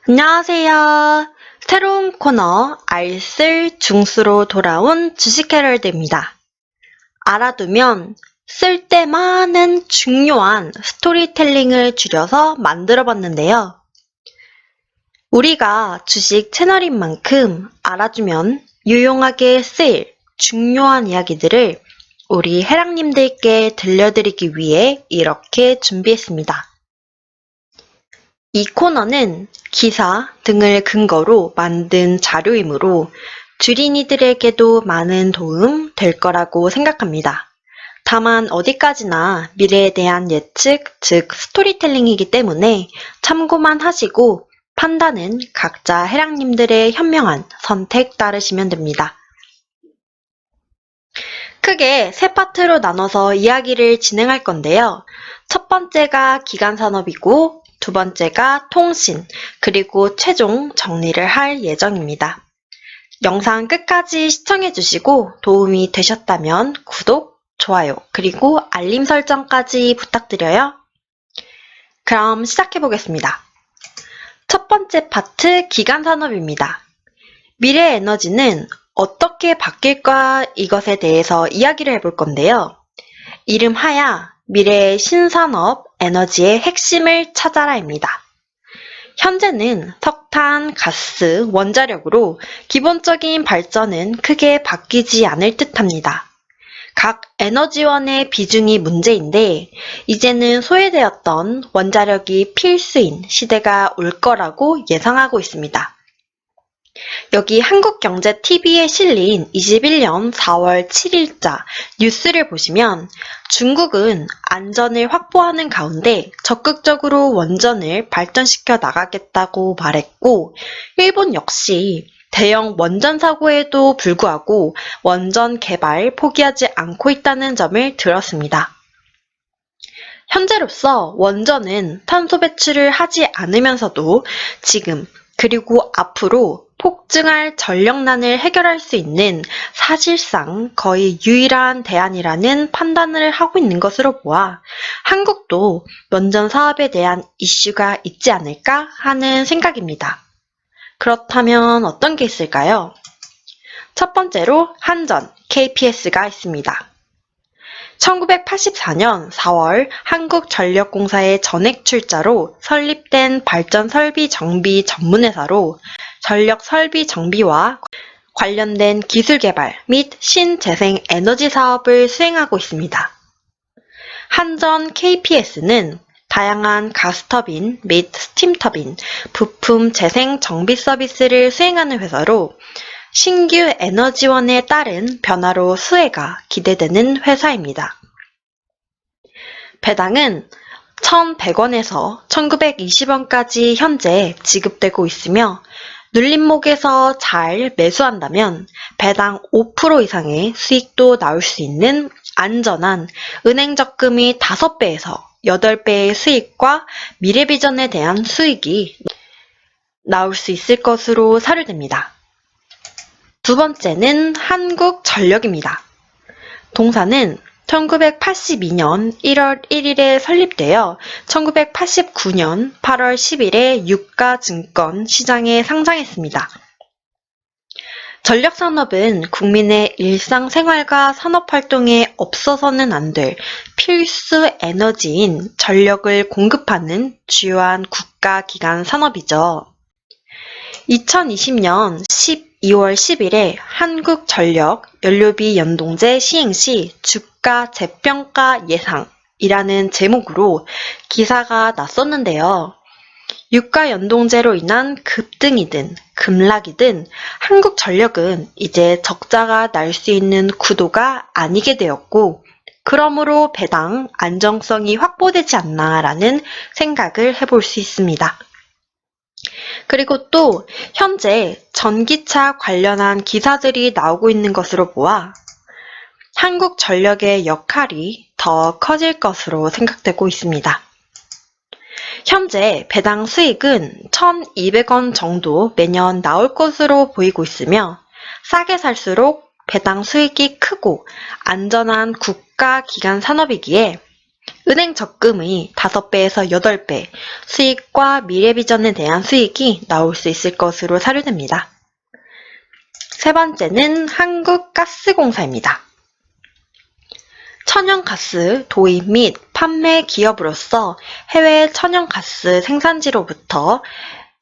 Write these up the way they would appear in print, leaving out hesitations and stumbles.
안녕하세요. 새로운 코너 알쓸 중수로 돌아온 주식 헤럴드입니다. 알아두면 쓸 때 많은 중요한 스토리텔링을 줄여서 만들어 봤는데요. 우리가 주식 채널인 만큼 알아두면 유용하게 쓰일 중요한 이야기들을 우리 해랑님들께 들려드리기 위해 이렇게 준비했습니다. 이 코너는 기사 등을 근거로 만든 자료이므로 주린이들에게도 많은 도움 될 거라고 생각합니다. 다만 어디까지나 미래에 대한 예측, 즉 스토리텔링이기 때문에 참고만 하시고 판단은 각자 해랑님들의 현명한 선택 따르시면 됩니다. 크게 세 파트로 나눠서 이야기를 진행할 건데요. 첫 번째가 기간산업이고 두 번째가 통신, 그리고 최종 정리를 할 예정입니다. 영상 끝까지 시청해주시고 도움이 되셨다면 구독, 좋아요, 그리고 알림 설정까지 부탁드려요. 그럼 시작해보겠습니다. 첫 번째 파트 기간산업입니다. 미래 에너지는 어떻게 바뀔까 이것에 대해서 이야기를 해볼 건데요. 이름하야 미래의 신산업 에너지의 핵심을 찾아라입니다. 현재는 석탄, 가스, 원자력으로 기본적인 발전은 크게 바뀌지 않을 듯합니다. 각 에너지원의 비중이 문제인데 이제는 소외되었던 원자력이 필수인 시대가 올 거라고 예상하고 있습니다. 여기 한국경제TV에 실린 21년 4월 7일자 뉴스를 보시면 중국은 안전을 확보하는 가운데 적극적으로 원전을 발전시켜 나가겠다고 말했고, 일본 역시 대형 원전 사고에도 불구하고 원전 개발 포기하지 않고 있다는 점을 들었습니다. 현재로서 원전은 탄소 배출을 하지 않으면서도 지금 그리고 앞으로 폭증할 전력난을 해결할 수 있는 사실상 거의 유일한 대안이라는 판단을 하고 있는 것으로 보아 한국도 원전 사업에 대한 이슈가 있지 않을까 하는 생각입니다. 그렇다면 어떤 게 있을까요? 첫 번째로 한전, KPS가 있습니다. 1984년 4월 한국전력공사의 전액 출자로 설립된 발전 설비 정비 전문회사로 전력 설비 정비와 관련된 기술 개발 및 신재생 에너지 사업을 수행하고 있습니다. 한전 KPS는 다양한 가스터빈 및 스팀터빈, 부품 재생 정비 서비스를 수행하는 회사로 신규 에너지원에 따른 변화로 수혜가 기대되는 회사입니다. 배당은 1,100원에서 1,920원까지 현재 지급되고 있으며 눌림목에서 잘 매수한다면 배당 5% 이상의 수익도 나올 수 있는 안전한 은행 적금이 5배에서 8배의 수익과 미래비전에 대한 수익이 나올 수 있을 것으로 사료됩니다. 두 번째는 한국전력입니다. 동사는 1982년 1월 1일에 설립되어 1989년 8월 10일에 유가증권 시장에 상장했습니다. 전력산업은 국민의 일상생활과 산업활동에 없어서는 안 될 필수 에너지인 전력을 공급하는 주요한 국가기관 산업이죠. 2020년 12월 10일에 한국전력 연료비 연동제 시행 시 주가 재평가 예상이라는 제목으로 기사가 났었는데요. 유가 연동제로 인한 급등이든 급락이든 한국전력은 이제 적자가 날 수 있는 구도가 아니게 되었고, 그러므로 배당 안정성이 확보되지 않나라는 생각을 해볼 수 있습니다. 그리고 또 현재 전기차 관련한 기사들이 나오고 있는 것으로 보아 한국전력의 역할이 더 커질 것으로 생각되고 있습니다. 현재 배당 수익은 1,200원 정도 매년 나올 것으로 보이고 있으며 싸게 살수록 배당 수익이 크고 안전한 국가기관 산업이기에 은행 적금의 5배에서 8배 수익과 미래비전에 대한 수익이 나올 수 있을 것으로 사료됩니다. 세 번째는 한국가스공사입니다. 천연가스 도입 및 판매 기업으로서 해외 천연가스 생산지로부터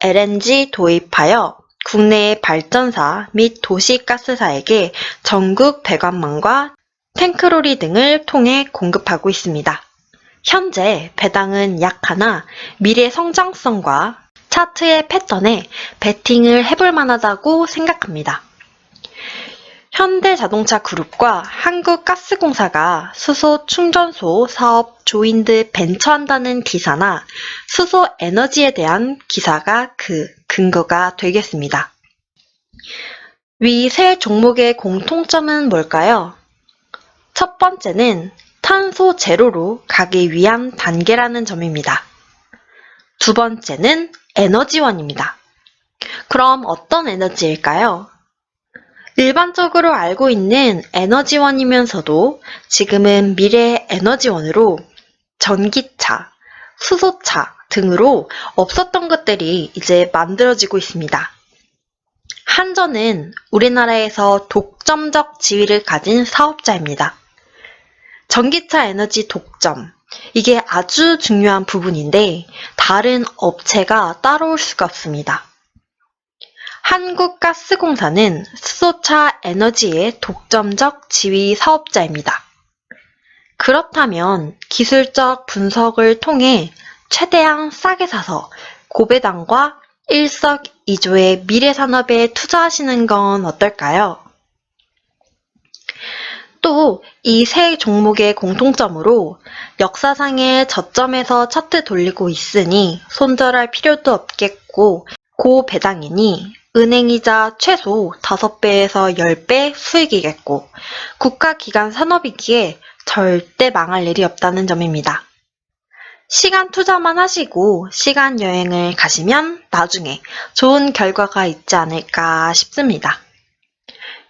LNG 도입하여 국내 발전사 및 도시가스사에게 전국 배관망과 탱크로리 등을 통해 공급하고 있습니다. 현재 배당은 약 하나 미래 성장성과 차트의 패턴에 베팅을 해볼 만하다고 생각합니다. 현대자동차 그룹과 한국가스공사가 수소 충전소 사업 조인드 벤처한다는 기사나 수소 에너지에 대한 기사가 그 근거가 되겠습니다. 위 세 종목의 공통점은 뭘까요? 첫 번째는 탄소 제로로 가기 위한 단계라는 점입니다. 두 번째는 에너지원입니다. 그럼 어떤 에너지일까요? 일반적으로 알고 있는 에너지원이면서도 지금은 미래 에너지원으로 전기차, 수소차 등으로 없었던 것들이 이제 만들어지고 있습니다. 한전은 우리나라에서 독점적 지위를 가진 사업자입니다. 전기차 에너지 독점, 이게 아주 중요한 부분인데 다른 업체가 따라올 수가 없습니다. 한국가스공사는 수소차 에너지의 독점적 지위 사업자입니다. 그렇다면 기술적 분석을 통해 최대한 싸게 사서 고배당과 일석이조의 미래산업에 투자하시는 건 어떨까요? 또 이 세 종목의 공통점으로 역사상의 저점에서 차트 돌리고 있으니 손절할 필요도 없겠고 고배당이니 은행이자 최소 5배에서 10배 수익이겠고 국가기관 산업이기에 절대 망할 일이 없다는 점입니다. 시간 투자만 하시고 시간 여행을 가시면 나중에 좋은 결과가 있지 않을까 싶습니다.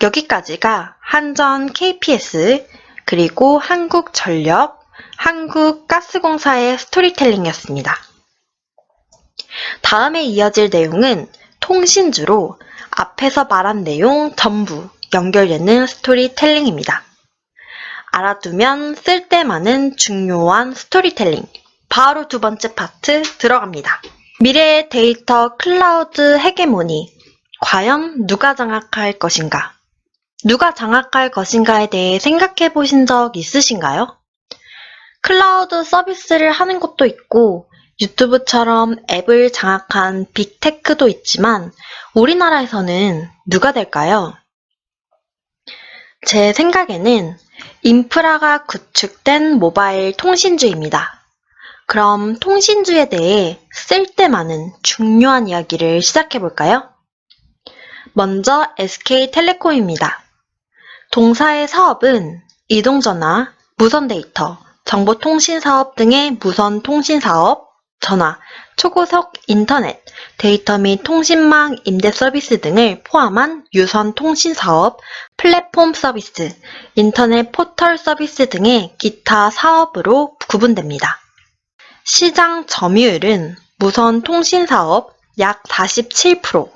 여기까지가 한전 KPS 그리고 한국전력, 한국가스공사의 스토리텔링이었습니다. 다음에 이어질 내용은 통신주로 앞에서 말한 내용 전부 연결되는 스토리텔링입니다. 알아두면 쓸데많은 중요한 스토리텔링. 바로 두 번째 파트 들어갑니다. 미래의 데이터 클라우드 헤게모니. 과연 누가 장악할 것인가? 누가 장악할 것인가에 대해 생각해 보신 적 있으신가요? 클라우드 서비스를 하는 곳도 있고 유튜브처럼 앱을 장악한 빅테크도 있지만 우리나라에서는 누가 될까요? 제 생각에는 인프라가 구축된 모바일 통신주입니다. 그럼 통신주에 대해 쓸데많은 중요한 이야기를 시작해 볼까요? 먼저 SK텔레콤입니다. 동사의 사업은 이동전화, 무선데이터, 정보통신사업 등의 무선통신사업, 전화, 초고속 인터넷, 데이터 및 통신망 임대 서비스 등을 포함한 유선통신사업, 플랫폼 서비스, 인터넷 포털 서비스 등의 기타 사업으로 구분됩니다. 시장 점유율은 무선 통신사업 약 47%,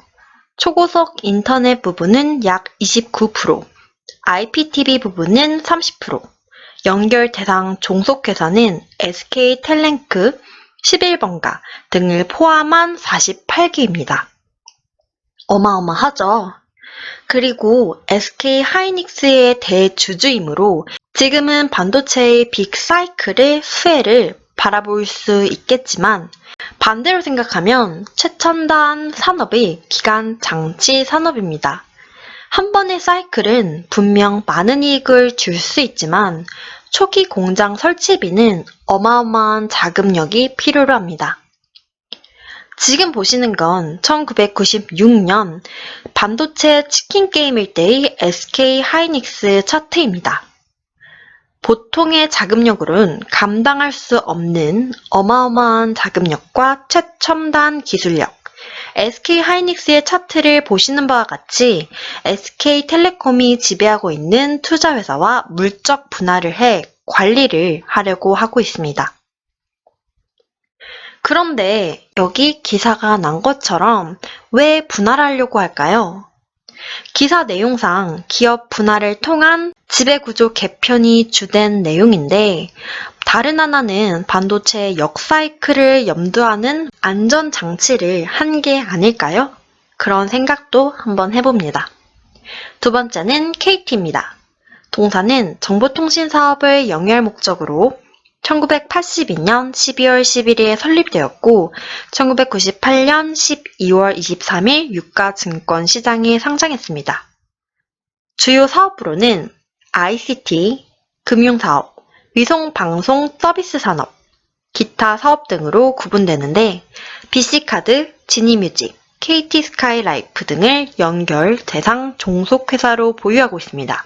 초고속 인터넷 부분은 약 29%, IPTV 부분은 30%, 연결 대상 종속회사는 SK텔레콤, 11번가 등을 포함한 48개입니다. 어마어마하죠? 그리고 SK하이닉스의 대주주이므로 지금은 반도체의 빅사이클의 수혜를 바라볼 수 있겠지만 반대로 생각하면 최첨단 산업의 기간 장치 산업입니다. 한 번의 사이클은 분명 많은 이익을 줄 수 있지만 초기 공장 설치비는 어마어마한 자금력이 필요로 합니다. 지금 보시는 건 1996년 반도체 치킨 게임일 때의 SK하이닉스 차트입니다. 보통의 자금력으로는 감당할 수 없는 어마어마한 자금력과 최첨단 기술력, SK하이닉스의 차트를 보시는 바와 같이 SK텔레콤이 지배하고 있는 투자회사와 물적 분할을 해 관리를 하려고 하고 있습니다. 그런데 여기 기사가 난 것처럼 왜 분할하려고 할까요? 기사 내용상 기업 분할을 통한 지배구조 개편이 주된 내용인데 다른 하나는 반도체 역사이클을 염두하는 안전장치를 한 게 아닐까요? 그런 생각도 한번 해봅니다. 두 번째는 KT입니다. 동사는 정보통신 사업을 영위할 목적으로 1982년 12월 11일에 설립되었고 1998년 12월 23일 유가증권 시장에 상장했습니다. 주요 사업으로는 ICT, 금융사업, 위성방송 서비스 산업, 기타 사업 등으로 구분되는데 BC카드, 지니뮤직, KT스카이라이프 등을 연결 대상 종속회사로 보유하고 있습니다.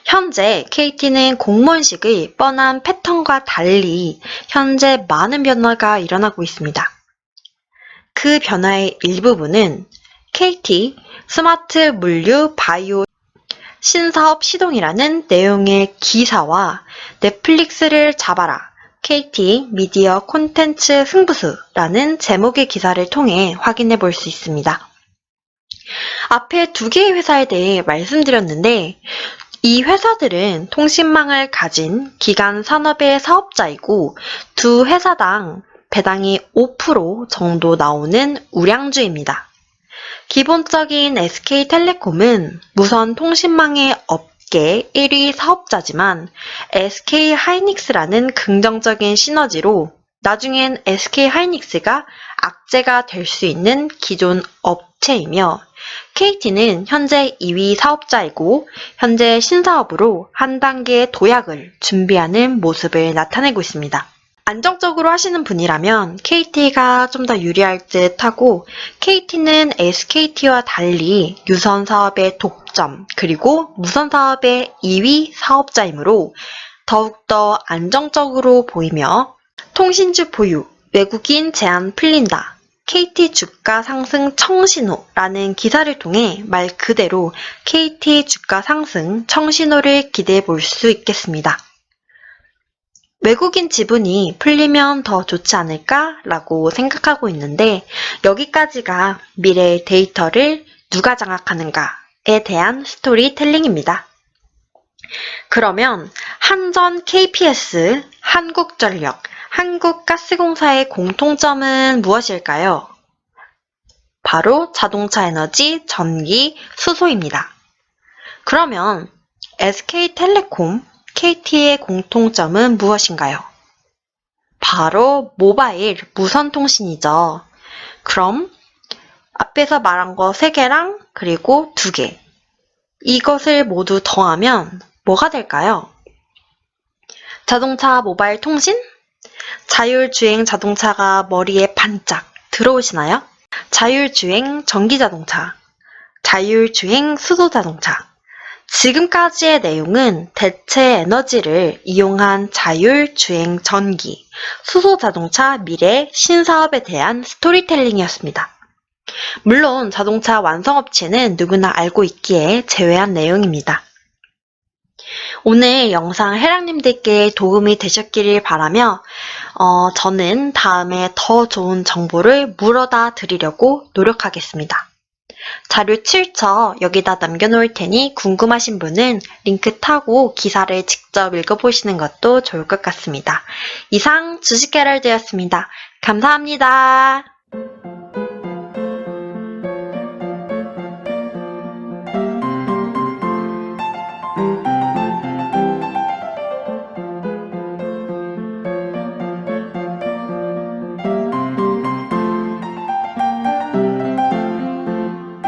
현재 KT는 공무원식의 뻔한 패턴과 달리 현재 많은 변화가 일어나고 있습니다. 그 변화의 일부분은 KT 스마트 물류 바이오 신사업 시동이라는 내용의 기사와 넷플릭스를 잡아라 KT 미디어 콘텐츠 승부수라는 제목의 기사를 통해 확인해 볼 수 있습니다. 앞에 두 개의 회사에 대해 말씀드렸는데 이 회사들은 통신망을 가진 기간 산업의 사업자이고 두 회사당 배당이 5% 정도 나오는 우량주입니다. 기본적인 SK텔레콤은 무선 통신망의 업계 1위 사업자지만 SK하이닉스라는 긍정적인 시너지로 나중엔 SK하이닉스가 악재가 될 수 있는 기존 업체이며 KT는 현재 2위 사업자이고 현재 신사업으로 한 단계 도약을 준비하는 모습을 나타내고 있습니다. 안정적으로 하시는 분이라면 KT가 좀 더 유리할 듯 하고 KT는 SKT와 달리 유선 사업의 독점 그리고 무선 사업의 2위 사업자이므로 더욱더 안정적으로 보이며 통신주 보유, 외국인 제한 풀린다. KT 주가 상승 청신호라는 기사를 통해 말 그대로 KT 주가 상승 청신호를 기대해 볼 수 있겠습니다. 외국인 지분이 풀리면 더 좋지 않을까라고 생각하고 있는데 여기까지가 미래의 데이터를 누가 장악하는가에 대한 스토리텔링입니다. 그러면 한전 KPS, 한국전력, 한국가스공사의 공통점은 무엇일까요? 바로 자동차 에너지, 전기, 수소입니다. 그러면 SK텔레콤, KT의 공통점은 무엇인가요? 바로 모바일, 무선통신이죠. 그럼 앞에서 말한 거 3개랑 그리고 2개. 이것을 모두 더하면 뭐가 될까요? 자동차 모바일 통신? 자율주행 자동차가 머리에 반짝 들어오시나요? 자율주행 전기자동차, 자율주행 수소자동차. 지금까지의 내용은 대체 에너지를 이용한 자율주행 전기, 수소자동차 미래 신사업에 대한 스토리텔링이었습니다. 물론 자동차 완성업체는 누구나 알고 있기에 제외한 내용입니다. 오늘 영상 해랑님들께 도움이 되셨기를 바라며 저는 다음에 더 좋은 정보를 물어다 드리려고 노력하겠습니다. 자료 출처 여기다 남겨놓을 테니 궁금하신 분은 링크 타고 기사를 직접 읽어보시는 것도 좋을 것 같습니다. 이상 주식헤럴드였습니다. 감사합니다.